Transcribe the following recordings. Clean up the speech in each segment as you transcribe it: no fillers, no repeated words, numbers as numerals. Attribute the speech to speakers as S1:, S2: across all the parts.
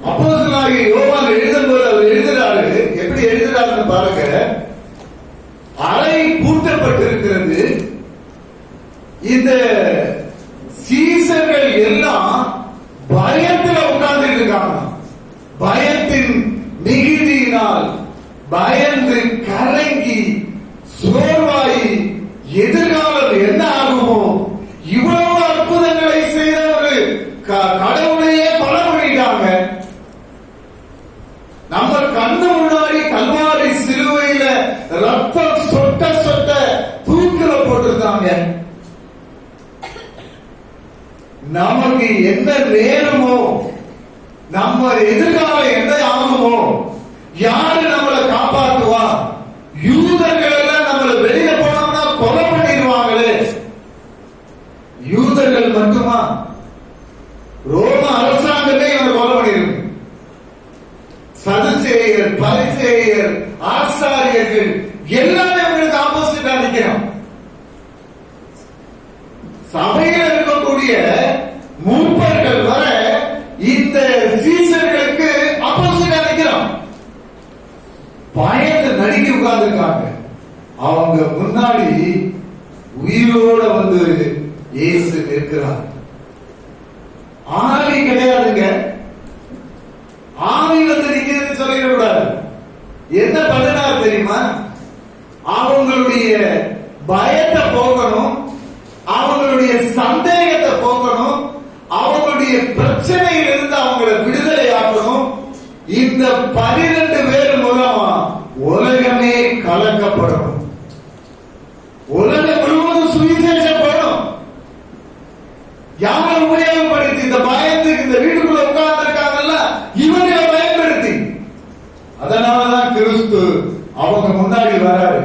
S1: அப்போஸ்தலனாகிய யோவான் எழுதும்போது அவர் எழுதுறாரு. எப்படி எழுதுறாருன்னு பாருங்க. அறை பூட்டப்பட்டிருக்கிறது. இந்த சீசர்கள் எல்லாம் பயத்துல உட்கார்ந்து இருக்காங்க. பயத்தின் மிகுதியினால் பயந்து கலங்கி சோர்வாயி எதிர்காலம் என்ன ஆகுமோ, இவ்வளவு அற்புதங்களை செய்தவர் கடவுளையே கொலை பண்ணிட்டாங்க. நம்ம கண்ணு முன்னாடி கல்வாரி சிலுவையில ரத்தம் சொட்ட சொட்ட தூக்கில போட்டிருக்காங்க. நமக்கு என்ன நேரமோ, நம்ம எதிர்காலம் என்ன ஆகுமோ, யாரு நம்மளை காப்பாற்றுவா? யூதர்கள் எல்லாம் நம்மளை வெளியில போனோம்னா கொலை பண்ணிடுவாங்களே. யூதர்கள் மட்டுமா? ரோம அரசாங்கத்தை இவர் கொலை பண்ணிருக்கு. சதுசேயர், பரிசேயர், ஆசாரியர்கள் எல்லாமே அவங்களுக்கு ஆப்போசிட்டா நிக்கிறோம். சபையில் இருக்கக்கூடிய மூப்பர்கள் வர இந்த சீசர்களுக்கு ஆப்போசிட்டா நிக்கிறோம். பயந்து நடுங்கி உட்கார்ந்துருக்காங்க. அவங்க முன்னாடி உயிரோட வந்து இயேசு நிற்கிறார். ஆவி கிடையாதுங்க. ஆவி வந்து நிக்கிறது சொல்லிடக்கூடாது. என்ன பண்ணினார் தெரியுமா? அவங்களுடைய பயத்தை போக்கணும், அவங்களுடைய சந்தேகத்தை போக்கணும், அவங்களுடைய பிரச்சனையில் இருந்து அவங்களை விடுதலை ஆக்கணும். இந்த 12 பேர் மூலமா உலகமே கலக்கப்படும். உலகம் முழுவதும் சுவிசேஷப்படும். யாரை உபயோகப்படுத்தி? இந்த பயத்துக்கு இந்த வீட்டுக்குள்ள உட்கார்ந்து இருக்காங்கல்ல, இவங்களை பயன்படுத்தி. அதனாலதான் கிறிஸ்து அவங்க முன்னாடி வராரு.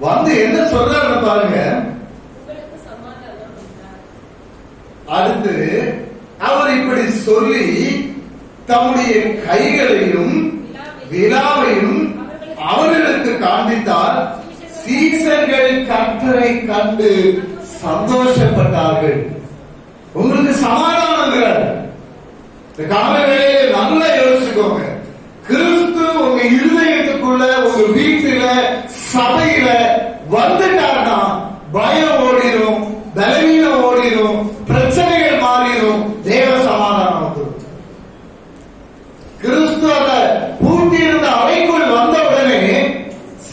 S1: வந்து என்ன சொல்றாரு பாருங்க. அடுத்து அவர் இப்படி சொல்லி தம்முடைய கைகளையும் விலாவையும் அவர்களுக்கு காண்பித்தார். சீசர்கள் கர்த்தரை கண்டு சந்தோஷப்பட்டார்கள். உங்களுக்கு சமாதானங்கிறார். இந்த காலவேளையில நல்லா யோசிச்சுக்கோங்க. கிறிஸ்து உங்க இருதயத்துக்குள்ள, உங்க வீட்டுல, சபையில வந்துட்டார்னா பயம் ஓடிடும், பலவீனம் ஓடிடும், பிரச்சனைகள் மாறிடும், தேவ சமாதானம் வந்துடும். கிறிஸ்து அதை பூட்டி இருந்த அறைக்குள் வந்த உடனே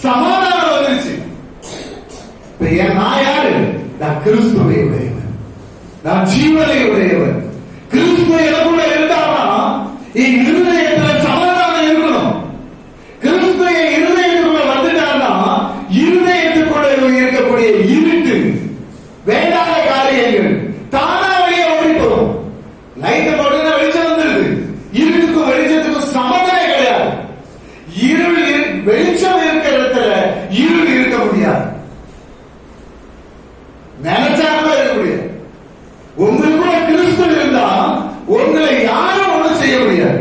S1: சமாதானம் வந்துருச்சு. நான் யாரு? நான் கிறிஸ்துவை உடையவன், நான் ஜீவனை உடையவன். கிறிஸ்து எனக்குள்ள இருந்தானா என் இருதயத்தில் சமாதானம் இருக்கணும். கிறிஸ்து என் இருதயத்துக்குள்ள வந்துட்டானா இருதயத்துக்குள்ள இருக்கக்கூடிய இருட்டு, வேண்டாத காரியங்கள் தானா வெளியே ஓடி போகும். லைட்டை போட்டு வெளிச்சம் வந்துருது. இருட்டுக்கும் வெளிச்சத்துக்கும் சம்மதமே கிடையாது. இருள் வெளிச்சம் இருக்கிற இடத்துல இருள் இருக்க முடியாது. நினைச்சாலும் இருக்க முடியாது. உங்களுக்குள்ள கிறிஸ்து இருந்தா உங்களை யாரும் ஒண்ணும் செய்ய முடியாது.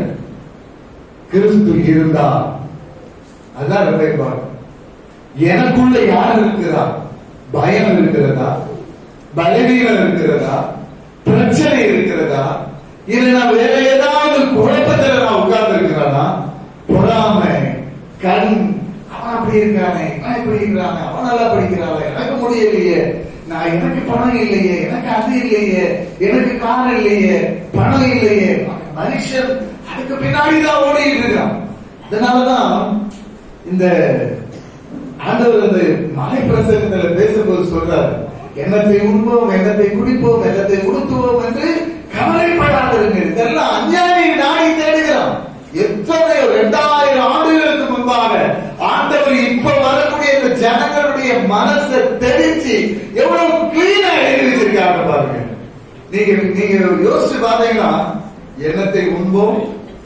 S1: கிறிஸ்து இருந்தா அதான் வேறுபாடு. எனக்குள்ள யார் இருக்கிறார்? பயம் இருக்கிறதா? பலவீனம் இருக்கிறதா? பிரச்சனை இருக்கிறதா? இல்லைன்னா வேற ஏதாவது குழப்பத்தில் நான் உட்கார்ந்து இருக்கிறானா? பொறாமை, கண், அவன் அப்படி இருக்கானே, அவன் இப்படி இருக்கிறானே, அவன் நல்லா படிக்கிறானே, எனக்கு முடியலையே, நான் எனக்கு பணம் இல்லையே, எனக்கு அது இல்லையே, எனக்கு கார் இல்லையே, பணம் இல்லையே. மனுஷன் அதுக்கு பின்னாடிதான் ஓடிட்டு இருக்கான். அதனாலதான் இந்த ஆண்டவர் அந்த மலை பிரசங்கத்துல பேசும்போது சொல்றாரு, எண்ணத்தை உண்போம், எண்ணத்தை குடிப்போம், எண்ணத்தை உடுத்துவோம் என்று கவலைப்படாதிருங்க. இதெல்லாம் அஞ்ஞானியை நாடி தேடுகிறான். எத்தனையோ 2000 ஆண்டுகளுக்கு முன்பாக ஆண்டவர் இப்ப வரக்கூடிய இந்த ஜனங்களுடைய மனசை தெரிஞ்சு எவ்வளவு கிளீனா எழுதி வச்சிருக்காங்க பாருங்க. நீங்க யோசிச்சு பாத்தீங்கன்னா, எண்ணத்தை உண்போம்,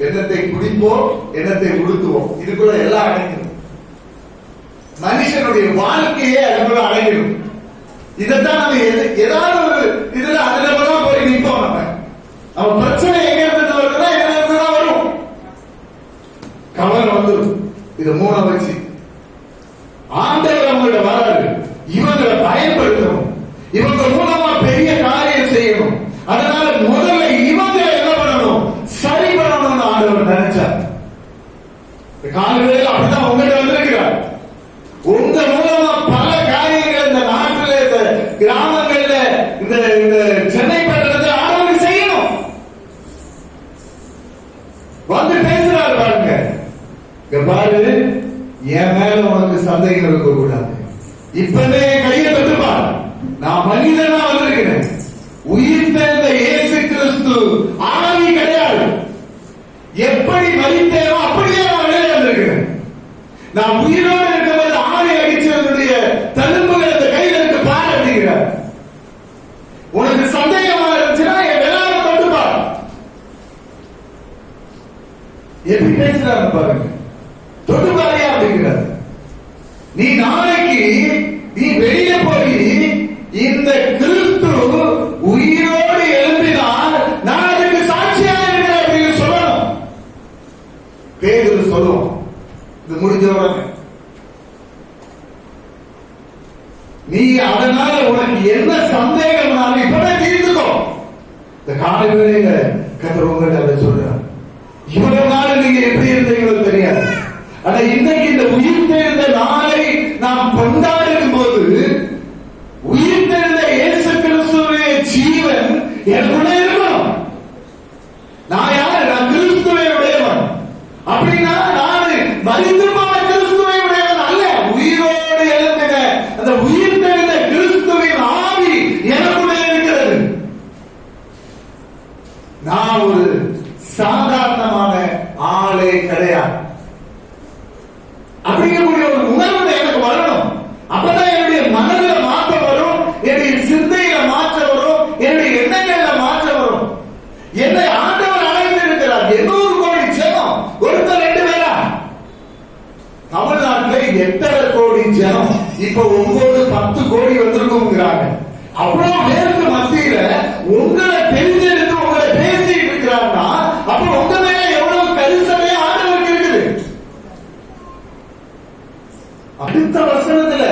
S1: எண்ணத்தை குடிப்போம், எண்ணத்தை உடுத்துவோம், இதுக்குள்ள எல்லாம் அடங்கிடும். மனுஷனுடைய வாழ்க்கையே அதுக்குள்ள அடங்கிடும். இதைத்தான் நம்ம ஏதாவது ஒரு இதுல அதுல போய் நிற்போம். நம்ம பிரச்சனை எங்க இருந்து வருதுன்னா எங்க இருந்துதான் வரும். கவலை வந்துடும். இது மூணை வச்சு ஆண்டவர் அவங்களோட வராது. இவங்களை பயன்படுத்தணும், இவங்க மூலமா பெரிய காரியம் செய்யணும். அதனால முதல்ல இவங்க என்ன பண்ணணும்? சரி பண்ணணும்னு ஆண்டவர் காலங்களில் அப்படிதான் உங்கள்கிட்ட வந்திருக்கிறார். உங்க மூலமா பல காரியங்கள் இந்த நாட்டில், இந்த கிராமங்கள்ல, இந்த சென்னை பட்டணத்தில் ஆண்டவர் செய்யணும். வந்து பேசுறாரு பாருங்க. பாரு, என் மேல உனக்கு சந்தேகம் இருக்க கூடாது. இப்பவே என் கையை தொட்டுப்பார். நான் மனிதனா வந்திருக்கிறேன். உயிர் தெரிந்த இயேசு கிறிஸ்து ஆவி கிடையாது. எப்படி மறித்தேனோ அப்படியே நான் வெளியே வந்திருக்கிறேன். நான் உயிரோடு இருக்கும்போது ஆவி அடிச்சவனுடைய தழும்புகள் அந்த கையில் இருக்கு பாரு அப்படிங்கிறார். உனக்கு சந்தேகமா இருந்துச்சுன்னா என் விழாவை தொட்டுப்பார். எப்படி பேசுறாரு பாருங்க. தொட்டுப்பாரையா அப்படிங்கிறார். நீ நாளைக்கு நீ வெளியே போய் இந்த கிறிஸ்து உயிரோடு எழுப்பினால் நான் அதுக்கு சாட்சியா இருக்கிறேன் அப்படின்னு சொல்லணும். பேதுரு சொல்லுவோம். இது முடிஞ்ச உடனே நீ அதனால உனக்கு என்ன சந்தேகம்னாலும் இப்பவே தீர்த்துக்கோ. இந்த காலை வேளையில கர்த்தர் உங்கள்ட்ட அதை சொல்றார். இவ்வளவு நாள் நீங்க எப்படி இருந்தீங்களோ தெரியாது. ஆனா இன்னைக்கு இந்த உயிர் தெரிந்த நாளை நாம் கொண்டாடும் போது உயிர் தெரிந்த இயேசு கிறிஸ்துவின் ஜீவன் எனக்குள்ள இருக்கணும். நான் யாரு? நான் கிறிஸ்துவை உடையவன். அப்படின்னா நான் மரித்து போன கிறிஸ்துவை உடையவன் அல்ல. உயிரோடு எழுந்தின அந்த உயிர் தெரிந்த கிறிஸ்துவின் ஆவி எனக்குள்ள இருக்கிறது. நான் ஒரு சாதாரணமான ஆளே கிடையாது. அப்படிங்கக்கூடிய ஒரு உணர்வு எனக்கு வரணும். அப்பதான் என்னுடைய மனதில் மாற்றம் வரும், என்னுடைய சிந்தையில மாற்றம் வரும், என்னுடைய எண்ணங்கள்ல மாற்றம் வரும். என்னை ஆண்டவர் அழைத்து இருக்கிறார். 800 கோடி ஜனம், ஒருத்தர் 2 பேரா? தமிழ்நாட்டில் 8.5 கோடி ஜனம். இப்ப 9-10 கோடி வந்திருக்குங்கிறாங்க. அவ்வளவு பேருக்கு மத்தியில உங்களை தெரிஞ்செடுத்து உங்களை பேசிட்டு இருக்கிறாங்கன்னா அப்ப உங்க மேல எவ்வளவு கரிசனையா ஆண்டவருக்கு இருக்குது. அடுத்த வசனத்துல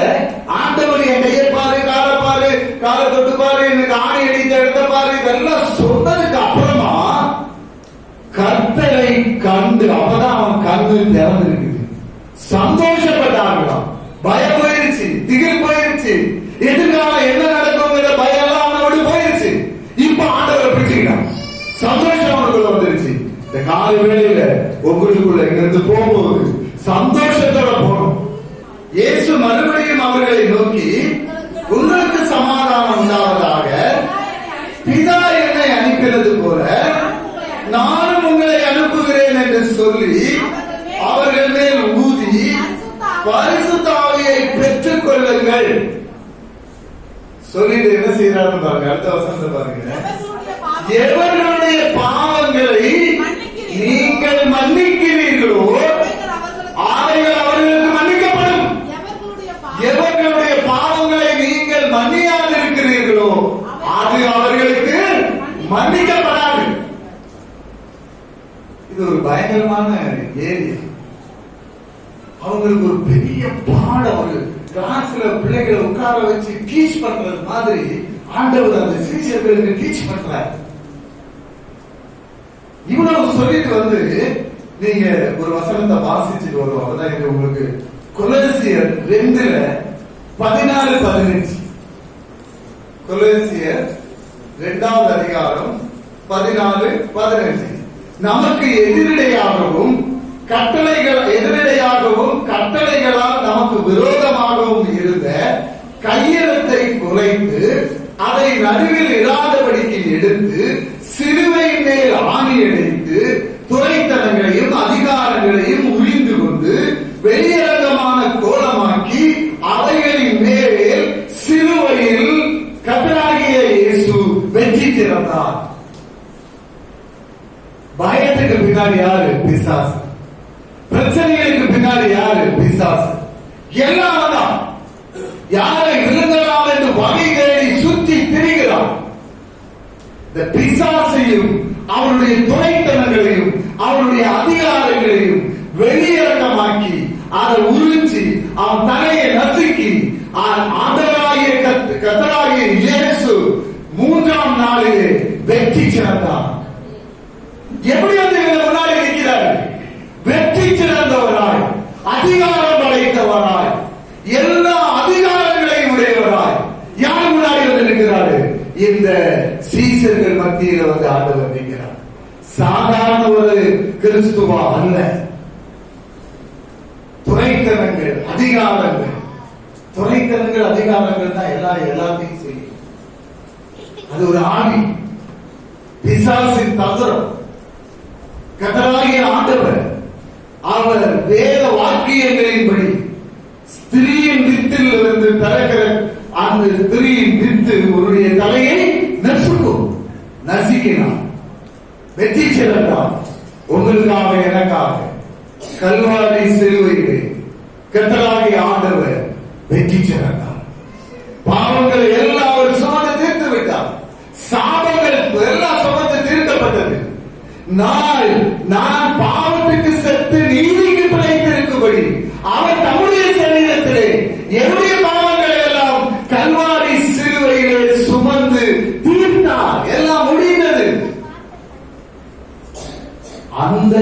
S1: ஆண்டவர் என் கையை பாரு, காலை பாரு, காலை தொட்டு பாரு, எனக்கு ஆணி அடித்த இடத்த பாரு, இதெல்லாம் சொன்னதுக்கு அப்புறமா கர்த்தரை கண்டு அப்பதான் அவன் கண்ணு திறந்திருக்குது. சந்தோஷப்பட்டாங்களாம். பயம் போயிருச்சு, திகில் போயிருச்சு, எதிர்காலம் என்ன நடக்குங்கிற பயம் எல்லாம் அவனோடு போயிருச்சு. இப்ப ஆண்டவரை பிடிச்சுக்கிட்டான். சந்தோஷம் அவனுக்குள்ள வந்துருச்சு. இந்த காலை வேளையில உங்களுக்குள்ள இங்கிருந்து போகும்போது சந்தோஷத்தோட போகணும். இயேசு மறுபடியும் அவர்களை நோக்கி, உங்களுக்கு சமாதானம் உண்டாவதாக, பிதா என்னை அனுப்பினது போல நானும் உங்களை அனுப்புகிறேன் என்று சொல்லி அவர்கள் மேல் ஊதி பரிசுத்த ஆவியை பெற்றுக் கொள்ளுங்கள் சொல்லிட்டு என்ன செய்யறாருன்னு பாருங்க. அடுத்த வசனத்தை பாருங்க. எவர்களுடைய பாவங்களை நீங்கள் மன்னிக்கிறீர்களோ அவைகள் அவர்களுக்கு மன்னிக்கப்படும். எவர்களுடைய பாவங்களை நீங்கள் மன்னியாது இருக்கிறீர்களோ அது அவர்களுக்கு மன்னிக்கப்படாது. இது ஒரு பயங்கரமான ஏரியா. அவங்களுக்கு ஒரு பெரிய பாடம், ஒரு கிளாஸ்ல பிள்ளைகளை உட்கார வச்சு டீச் பண்றது மாதிரி ஆண்டவர் அந்த சீஷர்களுக்கு டீச் பண்றாரு. இவ்வளவு சொல்லிட்டு வந்து நீங்க ஒரு வசனத்தை வாசிச்சுட்டு வருவோம். அப்பதான் இது உங்களுக்கு கொலோசியர் 2:14-15. கொலோசியர் 2வது அதிகாரம் 14-15. நமக்கு எதிரிடையாகவும் கட்டளைகளால் நமக்கு விரோதமாகவும் இருந்த கையெழுத்தை குறைத்து அதை நடுவில் இராதபடிக்கு எடுத்து சிலுவை மேல் ஆணி அடித்து துரைத்தனங்களையும் அதிகாரங்களையும் உரிந்து கொண்டு வெளியரங்கமான கோலமாக்கி அவைகளின் மேல் சிலுவையில் கர்த்தராகிய இயேசு வெற்றி சிறந்தார். பயத்துக்கு பின்னாடி யாரு? பிசாசு. பிரச்சனைகளுக்கு பின்னாடி யாரு? பிசாசு. எல்லாம் தான் யாரை விழுங்கலாம் என்று வகை தேடி சுற்றி திரிகிறான். இந்த பிசாசையும் அவருடைய துணைத்தனங்களையும் அவருடைய அதிகாரங்களையும் வெளியரங்கமாக்கி அதை உறிஞ்சி அவன் தலையை நசுக்கி ஆண்டவராகிய கர்த்தராகிய இயேசு 3ஆம் நாளிலே வெற்றி சிறந்தார். எப்படி வந்து முன்னாடி இருக்கிறார்கள்? வெற்றி சிறந்தவராய் அதிகாரம் படைத்தவராய், எல்லா அதிகாரங்களையும் உடையவராய் யார் முன்னாடி வந்து நிற்கிறாரு? இந்த சீசர்கள் மத்தியில வந்து ஆண்டவர் நிற்கிறார். சாதாரண ஒரு கிறிஸ்துவா அல்ல. துரைத்தனங்கள், அதிகாரங்கள், துரைத்தனங்கள் அதிகாரங்கள் தான் எல்லாத்தையும் செய்யும். அது ஒரு ஆவி, பிசாசின் தந்திரம். கர்த்தராகிய ஆண்டவர் அவர் வேத வாக்கியங்களின்படி ஸ்திரீயின் வித்தில் இருந்து பிறக்கிற அந்த ஸ்திரீயின் வித்து உன்னுடைய தலையை நசுக்கினார், வெற்றி சிறந்தார். உங்களுக்காக எனக்காக கல்வாரி சிலுவையிலே கர்த்தராகிய ஆண்டவர் வெற்றி சிறந்தார். பாவங்களை எல்லாம் அவர் சுமந்து தீர்த்து விட்டார். சாபங்கள் எல்லாம் சுமந்து தீர்க்கப்பட்டது. நான் பாவத்துக்கு செத்து நீதிக்கு பிழைத்திருக்கும்படி அவர் தம்முடைய சரீரத்திலே என்னுடைய பாவங்களை எல்லாம் கல்வாரி சிலுவையிலே சுமந்து தீர்த்தார். எல்லாம் முடிந்தது. அந்த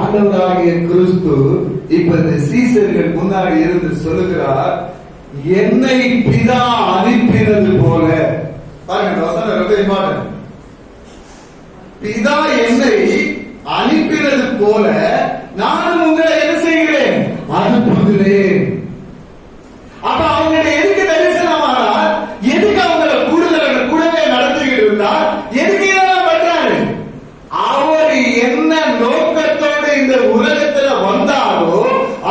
S1: ஆண்டவராகிய கிறிஸ்து இப்ப இந்த சீசர்கள் முன்னாடி இருந்து சொல்லுகிறார், என்னை பிதா அனுப்பினது போல. பாருங்க, வசனம் ரொம்ப இம்பார்ட்டன்ட். பிதா என்னை அனுப்பினது போல நானும் உங்களை என்ன செய்கிறேன்? அனுப்புகிறேன். அப்ப அவங்க எதுக்கு தரிசனமானார்? எதுக்கு அவங்களை கூடவே நடத்திக்கிட்டு இருந்தார்? எதுக்கு இதெல்லாம் பண்றாரு? அவர் என்ன நோக்கத்தோடு இந்த உலகத்துல வந்தாரோ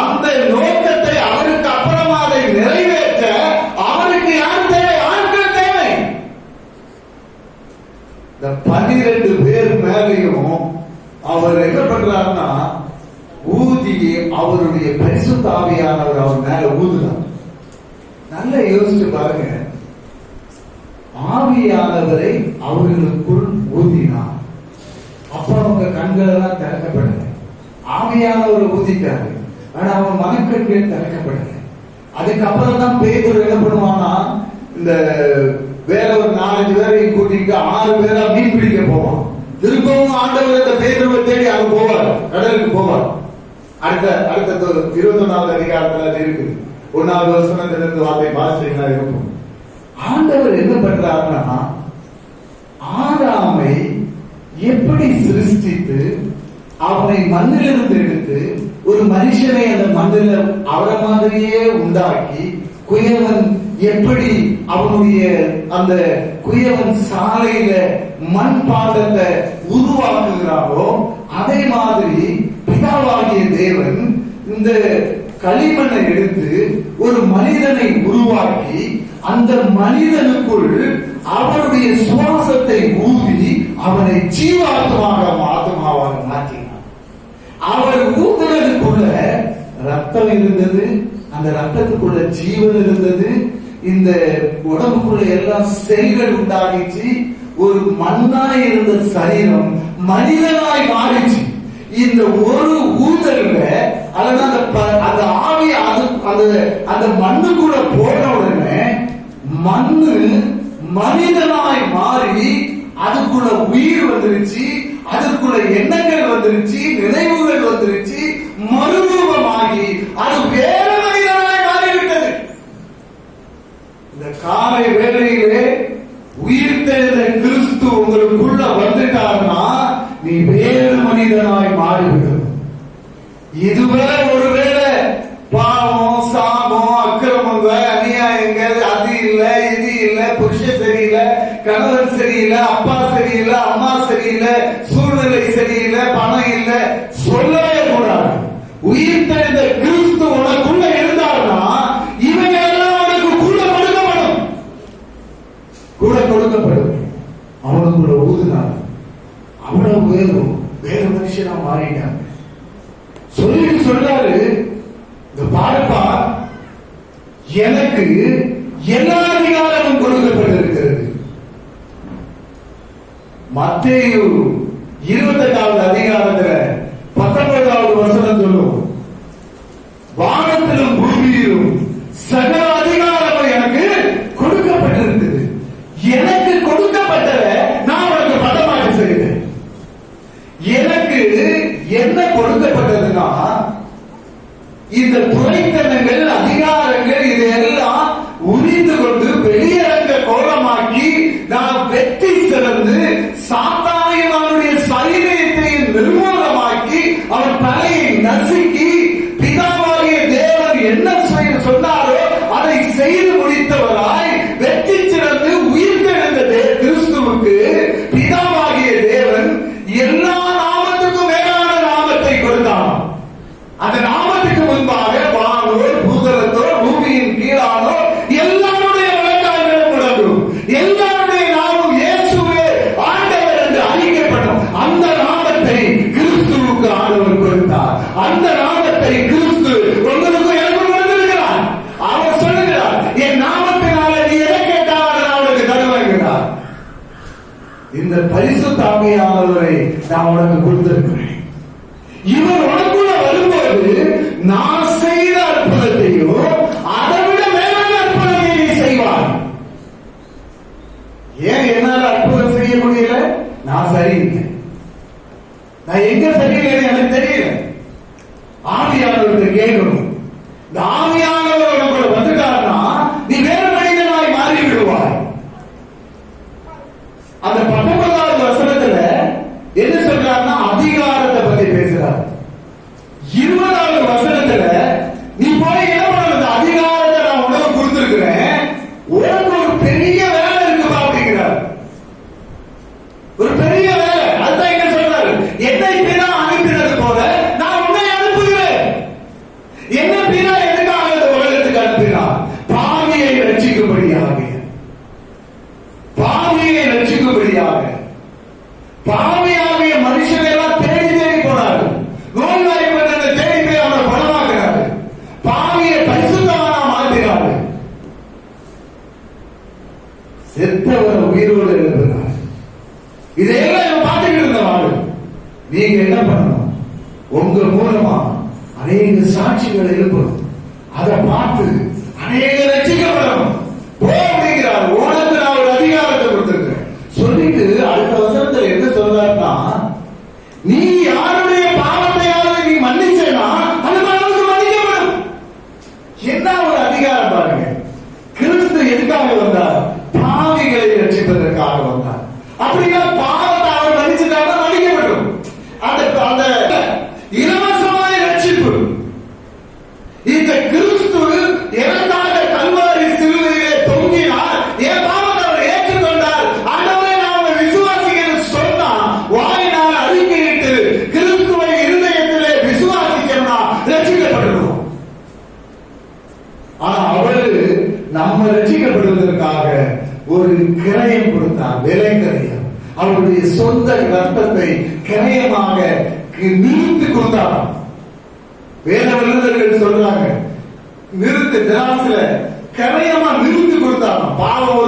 S1: அந்த நோக்கத்தை அவருக்கு அப்புறமா அதை நிறைவேற்ற அவருக்கு யார் தேவை? ஆட்கள் தேவை. இந்த 12 பேர் மேலையும் அவர் என்ன பண்றாருன்னா ஊதி அவருடைய பரிசுத்த ஆவியானவர் அவர் மேல ஊதுறார். நல்லா யோசிச்சு பாருங்க. ஆவியானவரை அவர்களுக்குள் ஊதினார். அப்ப அவங்க கண்கள் எல்லாம் திறக்கப்படல. ஆவியானவர் ஊதிட்டாரு, ஆனா அவங்க மனக்கண்கள் திறக்கப்படல. அதுக்கப்புறம் தான் பேதுரு என்ன பண்ணுவானா, இந்த வேற ஒரு 4-5 பேரை கூட்டிட்டு 6 பேரா மீன் பிடிக்க போவான். திரும்பவும் ஆண்டவர் இந்த பேதுருவை தேடி அங்க போவார், கடலுக்கு போவார். அடுத்த 21வது அதிகாரத்துல அது இருக்கு. 1வது வசனத்திலிருந்து வார்த்தை பாசிட்டீங்கன்னா இருக்கும். ஆண்டவர் என்ன பண்றாருன்னா ஆதாமை எப்படி சிருஷ்டித்து அவனை மண்ணிலிருந்து எடுத்து ஒரு மனுஷனை அந்த மண்ணில் அவரை மாதிரியே உண்டாக்கி குயவன் எப்படி அவனுடைய அந்த குயவன் சாலையில மண் பாண்டத்தை உருவாக்குகிறாரோ அதே மாதிரி பிதாவாகிய தேவன் இந்த களிமண்ணை எடுத்து ஒரு மனிதனை உருவாக்கி அந்த மனிதனுக்குள் அவருடைய சுவாசத்தை ஊதி அவனை ஜீவாத்மாக ஆத்மாவாக மாற்றினார். அவர் ஊதுறதுக்குள்ள ரத்தம் இருந்தது, அந்த ரத்தத்துக்குள்ள ஜீவன் இருந்தது, இந்த உடம்புக்குள்ள எல்லாம் செல்கள் உண்டாகிச்சு. ஒரு மண்ணாய் இருந்த சரீரம் மனிதனாய் மாறிச்சு. இந்த ஒரு ஊதல்ல அல்லது அந்த ஆவி அந்த மண்ணுக்குள்ள போன உடனே மண்ணு மனிதனாய் மாறி அதுக்குள்ள உயிர் வந்துருச்சு, அதுக்குள்ள எண்ணங்கள் வந்துருச்சு, நினைவுகள் வந்துருச்சு, மறுரூபமாகி அது வேற மனிதனாய் மாறிவிட்டது. இந்த காலை வேளையிலே உயிர் தெழுந்த கிறிஸ்து உங்களுக்குள்ள வந்துட்டார்னா நீ வேறு மனிதனாய் மாறிவிடும். இதுவரை ஒருவேளை பாவம், சாபம், அக்கிரமங்க, அநியாயங்க, அது இல்ல இது இல்ல, புருஷன் சரியில்லை, கணவன் சரியில்லை, அப்பா சரியில்லை, அம்மா சரியில்லை, சூழ்நிலை சரியில்லை, பணம் இல்லை சொல்லவே கூடாது. உயிர் தெழுந்த கிறிஸ்து உனக்குள்ள இருந்தார்னா இவங்க எல்லாம் உனக்கு கூட கொடுக்கப்படும். அவனுக்குள்ள ஊதுனார். அவ்வளவு வேறு மனுஷனா மாறிட்டாங்க. சொல்லிட்டு சொல்றாரு, இந்த பாருப்பா எனக்கு எல்லா அதிகாரமும் கொடுக்கப்பட்டிருக்கிறது. மத்தேயு 28வது அதிகாரத்துல 19வது வசனம் சொல்லும், வானத்திலும் பூமியிலும் சகல அதிகாரமும் எனக்கு கொடுக்கப்பட்டிருக்கிறது. எனக்கு கொடுக்கப்பட்டத நான் உனக்கு பதமாக செய்தேன். எனக்கு என்ன கொடுக்கப்பட்டதுன்னா இந்த துறைத்தனங்கள், அதிகாரங்கள் இதையெல்லாம் உரிந்து கொண்டு வெளியரங்க கோலமாக்கி நாம் வெற்றி சிறந்து சாத்தானையும் அவனுடைய சைனியத்தையும் நிர்மூலமாக்கி அவன் தலையை நசுக்கி பிதாவாகிய தேவன் என்ன சொன்னாரோ அதை செய்து முடித்தவராய் வெற்றி சிறந்து உயிர்த்தெழுந்த கிறிஸ்துவுக்கு பிதாவாகிய தேவன் எல்லா நாமத்துக்கும் மேலான நாமத்தை கொடுத்தான். அந்த நாமத்துக்கு முன்பாக வானோர், பூதலத்தோர், பூமியின் கீழானோ எல்லாருடைய வழக்காடுகளும் முடங்கும். எல்லாருடைய நாமும் இயேசுவே ஆண்டவர் என்று அறிக்கப்படும். அந்த நாமத்தை கிறிஸ்துவுக்கு ஆண்டவர் கொடுத்தார். அந்த நாமத்தை கிறிஸ்து உங்களுக்கு எனக்கு கொடுத்திருக்கிறார். அவர் சொல்லுகிறார், என் நாமத்தினால நீ எதை கேட்டால் அதை நான் உனக்கு தருவேங்கிறார். இந்த பரிசுத்த ஆவியானவரை நான் உனக்கு கொடுத்திருக்கிறேன். இவர் உனக்குள்ள வரும்போது நான் செய்த அற்புதத்தையும் அதை விட மேலான அற்புதத்தை நீ செய்வார். ஏன் என்னால அற்புதம் செய்ய முடியல? நான் சரியில்லை. நான் எங்க சரியில்லை எனக்கு தெரியல. ஆவியானவர்கிட்ட கேட்கணும். இந்த ஆவியானவர் உனக்குள்ள வந்துட்டார்னா நீ வேற மனிதனாய் மாறி விடுவாய். அந்த 19வது வசனத்துல என்ன சொல்றாருன்னா அதிகாரத்தை பத்தி பேசுறார். 20வது வசனத்துல நீ போய் என்ன பண்ண, அதிகாரத்தை நான் உனக்கு கொடுத்திருக்கிறேன், உனக்கு ஒரு பெரிய வேலை இருக்குப்பா அப்படிங்கிறார். ஒரு பெரிய வேலை. அதுதான் என்ன சொல்றாரு, என்னை பிதா அனுப்பினது போல நான் உன்னை அனுப்புகிறேன். என்ன பிதா எதுக்காக இந்த உலகத்துக்கு அனுப்பினார்? பாவியை ரட்சிக்கும்படியாக. பாவியை ரட்சிக்கும்படியாக. பாவியாகிய மனுஷனை எல்லாம் தேடி தேடி போனார். நோய்வாய்ப்பட்ட தேடி போய் அவரை பணமாக்குறாரு. பாவியை பரிசுத்தவானா மாற்றினார். செத்தவர் உயிரோடு எழுப்பினார். இதையெல்லாம் பார்த்துக்கிட்டு இருந்தவாறு நீங்க என்ன பண்ணணும்? உங்க மூலமா அநேக சாட்சிகள் எழுப்பணும். அதை பார்த்து அநேக ரட்சிக்கப்படணும். அப்படிங்கிறார். உனக்கு நான் ஒரு அதிகாரத்தை கொடுத்திருக்கிறேன் சொல்லிட்டு அடுத்த வசனத்துல என்ன சொல்றாருன்னா, நீ யாருடைய பாவத்தையாவது நீ மன்னிச்சேன்னா அது அளவுக்கு மன்னிக்கப்படும். என்ன ஒரு அதிகாரம் பாருங்க. கிறிஸ்து எதுக்காக வந்தார்? பாவிகளை ரட்சிப்பதற்காக வந்தார். அப்படின்னா பாவத்தை அவர் மன்னிச்சுட்டாங்க, மன்னிக்கப்படும். அந்த இலவசமான ரட்சிப்பு. இந்த கிறிஸ்து எனக்காக கல்வாரி சிலுவையிலே தொங்கினார். என் பாவத்தை அவர் ஏற்றுக்கொண்டார். ஆண்டவரே நான் உங்களை விசுவாசிக்கிறேன்னு சொன்னா வாயினால் அறிக்கையிட்டு கிறிஸ்துவை இருதயத்திலே விசுவாசிக்கணும்னா ரட்சிக்கப்படுவோம். ஆனா அவரு நம்ம ரட்சிக்கப்படுவதற்காக ஒரு கிரயம் கொடுத்தார். விலை கிரயம். அவருடைய சொந்த ரத்தத்தை கிரயமாக நிறுத்தி கொடுத்தார். வேத வல்லுநர்கள் சொல்றாங்க, நிறுத்து திராசுல கரையமா நிறுத்தி கொடுத்தாங்க. பாவம்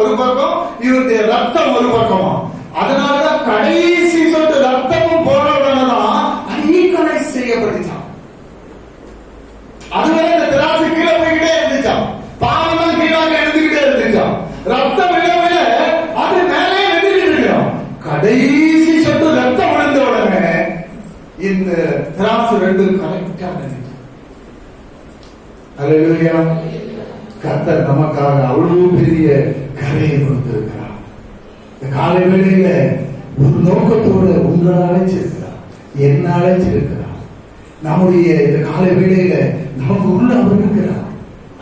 S1: ஒரு பக்கம், இவருடைய ரத்தம் ஒரு பக்கமா. அதனாலதான் கடைசி சொட்டு ரத்தமும் போன உடனேதான் ஈக்குவலைஸ் செய்யப்பட்டுச்சான். அதுவரை இந்த திராசு கீழே போய்கிட்டே இருந்துச்சான். பாவம் தான் கீழாக எழுந்துகிட்டே இருந்துச்சான். ரத்தம் விட விட அது மேலே எழுதிட்டு இருக்கிறோம். கடைசி சொட்டு ரத்தம் விழுந்த உடனே இந்த திராசு ரெண்டும் கரெக்டா நினைச்சு. அல்லேலூயா. கர்த்தர் நமக்காக அவ்வளவு பெரிய கரையை கொடுத்திருக்கிறார். இந்த காலை வேளையில ஒரு நோக்கத்தோடு உங்களை அழைச்சிருக்கிறார், என்ன அழைச்சிருக்கிறார். நம்முடைய இந்த காலை வேளையில நமக்கு உள்ள அவர் இருக்கிறார்.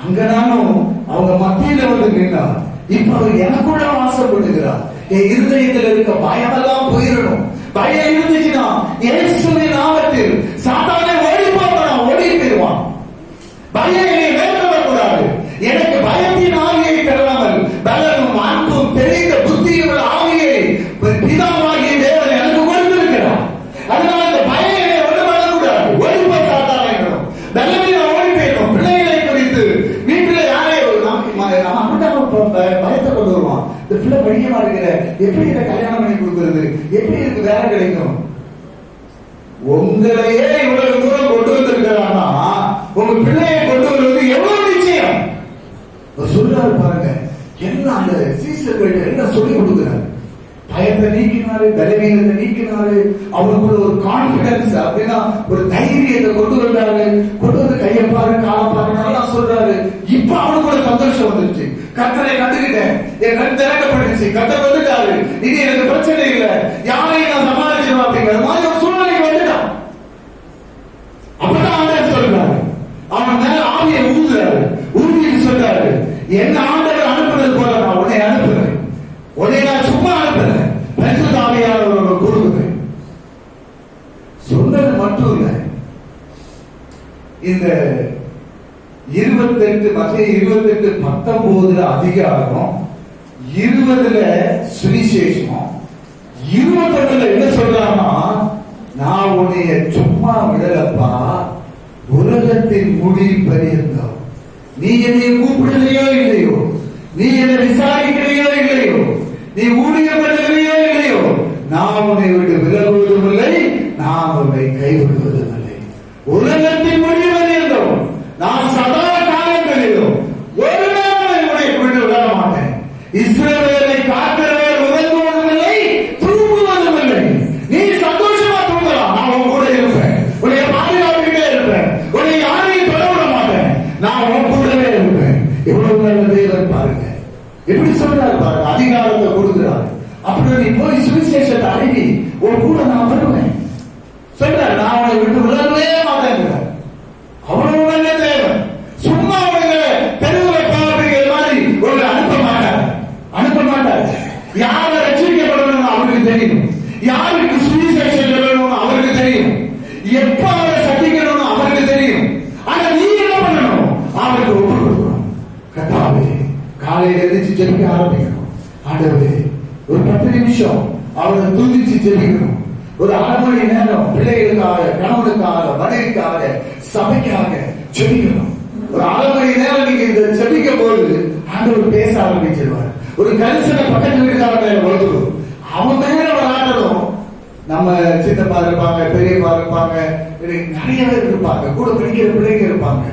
S1: அங்கனாலும் அவங்க மத்தியில வந்து நின்றார். இப்ப அவர் எனக்குள்ள வாசப்படுகிறார். என் இருதயத்தில் இருக்க பயமெல்லாம் போயிடணும். பயம் இருந்துச்சுன்னா இயேசுவின் நாமத்தில் சாத்தானே ஓடி போகணும், ஓடி போயிடுவான். பயம் என்னை மேற்கொள்ளக்கூடாது. எனக்கு பயத்தின் ஆவியை பெறாமல் பலனும் அன்பும் தெளிந்த புத்தியுள்ள ஆவியை பிதாவாகிய தேவன் எனக்கு கொடுத்திருக்கிறார். அதனால இந்த பயம் என்னை ஒன்று பண்ணக்கூடாது. ஓடி போய் சாத்தானே பலவீன ஓடி போயிடும். பிள்ளைகளை குறித்து வீட்டில் யாரையும் பயத்தை கொண்டு வருவான். இந்த பிள்ளை படிக்க மாட்டேங்கிற, எப்படி இதை கல்யாணம் பண்ணி கொடுக்கிறது, எப்படி இருக்கு வேலை கிடைக்கும். உங்களையே இவ்வளவு தூரம் கொண்டு வந்திருக்கிறான்னா உங்க பிள்ளையை கொண்டு வருவது எவ்வளவு நிச்சயம். சொல்றாரு பாருங்க, எல்லாம் அந்த சீசர்கள் என்ன சொல்லி கொடுக்கிறாரு. பயத்தை நீக்கினாரு, பலவீனத்தை நீக்கினாரு, அவனுக்குள்ள ஒரு கான்பிடன்ஸ் அப்படின்னா ஒரு தைரியத்தை கொண்டு வந்தாரு. கொண்டு வந்து கையை கையை பாரு காலை பாரு நல்லா சொல்றாரு. இப்ப அவனுக்கு ஒரு சந்தோஷம் வந்துருச்சு. கர்த்தரை கண்டுகிட்டேன், என் கண் திறக்கப்பட்டுச்சு, கர்த்தர் வந்துட்டாரு, இது எனக்கு பிரச்சனை இல்லை, யாரையும் நான் சமாளிச்சிருவேன் அப்படிங்கிற மாதிரி ஒரு சூழ்நிலைக்கு வந்துட்டான். அப்பதான் ஆண்டவர் சொல்றாரு, அவன் மேல ஆவியை ஊதுறாரு. ஊதிட்டு சொல்றாரு, என்ன ஆண்டவர் அனுப்புறது போல நான் உன்னை அனுப்புறேன், உன்னை நான் சும்மா அனுப்புறேன், பரிசுத்த ஆவியானவரோட கொடுக்குறேன். சொன்னது மட்டும் இல்ல, இந்த 28 மத்திய 28:19 அதிகாரம் 20 சுவிசேஷம் 21 என்ன சொல்றாமா, நான் உன்னைய சும்மா விடலப்பா, உலகத்தின் முடிவு பரியந்தம் நீ என்னை கூப்பிடலையோ இல்லையோ, நீ என்னை விசாரிக்கிறையோ இல்லையோ, நீ ஊழியம் பண்ணுகிறையோ இல்லையோ, நான் உன்னை விட்டு விலகுவதும் இல்லை, நான் உன்னை கைவிடுவதும் இல்லை. உலகத்தின் முடிவு பரியந்தம் நான் சதா காலங்களிலும் ஒரு நாள் உன்னை விட்டு விட மாட்டேன். இஸ்ரவேலை காக்கிறவர் உறங்குவதும் இல்லை, தூங்குவதும் இல்லை. நீ சந்தோஷமா தூங்கலாம், நான் உன் கூட இருப்பேன், உன்னை பாதுகாப்புகிட்டே இருப்பேன், உன்னை யாரையும் தொட விட மாட்டேன், நான் உன் கூடவே இருப்பேன். எவ்வளவு நல்ல தேவன் பாருங்க, எப்படி சொல்றாரு பாருங்க, அதிகாரத்தை கொடுக்கிறார். அப்படி நீ போய் சுவிசேஷத்தை அறிவி, உன் கூட நான் வருவேன் சொல்றாரு. நான் உன்னை விட்டு விலகவே மாட்டேன். அவ்வளவு நல்ல தேவன். சும்மா உங்களை தெருவில் பார்ப்பீங்க மாதிரி உங்களை அனுப்ப மாட்டார், அனுப்ப மாட்டார். யாரை ரட்சிக்கப்படணும் அவருக்கு தெரியும், யாருக்கு சுவிசேஷம் சொல்லணும் அவருக்கு தெரியும், எப்ப அவரை சந்திக்கணும் அவருக்கு தெரியும். ஆனா நீ என்ன பண்ணணும், அவருக்கு ஒப்பு கொடுக்கணும். கர்த்தாவே, காலையில எழுந்திரிச்சு ஜெபிக்க ஆரம்பிக்கணும். ஆண்டவரே, ஒரு 10 நிமிஷம் அவரை துதிச்சு ஜெபிக்கணும். ஒரு 1/2 மணி நேரம் பிள்ளைகளுக்காக, கணவனுக்காக, மனைவிக்காக, சபைக்காக ஜெபிக்கணும். ஒரு 1/2 மணி நேரம் நீங்க இந்த ஜெபிக்கும் போது ஆண்டவர் பேச ஆரம்பிச்சிருவார். ஒரு கரிசனை பக்கத்து வீட்டுக்கார மேல வருது, அவன் மேல விளையாடணும். நம்ம சித்தப்பா இருப்பாங்க, பெரியப்பா இருப்பாங்க, நிறைய பேர் இருப்பாங்க, கூட படிக்கிற பிள்ளைங்க இருப்பாங்க.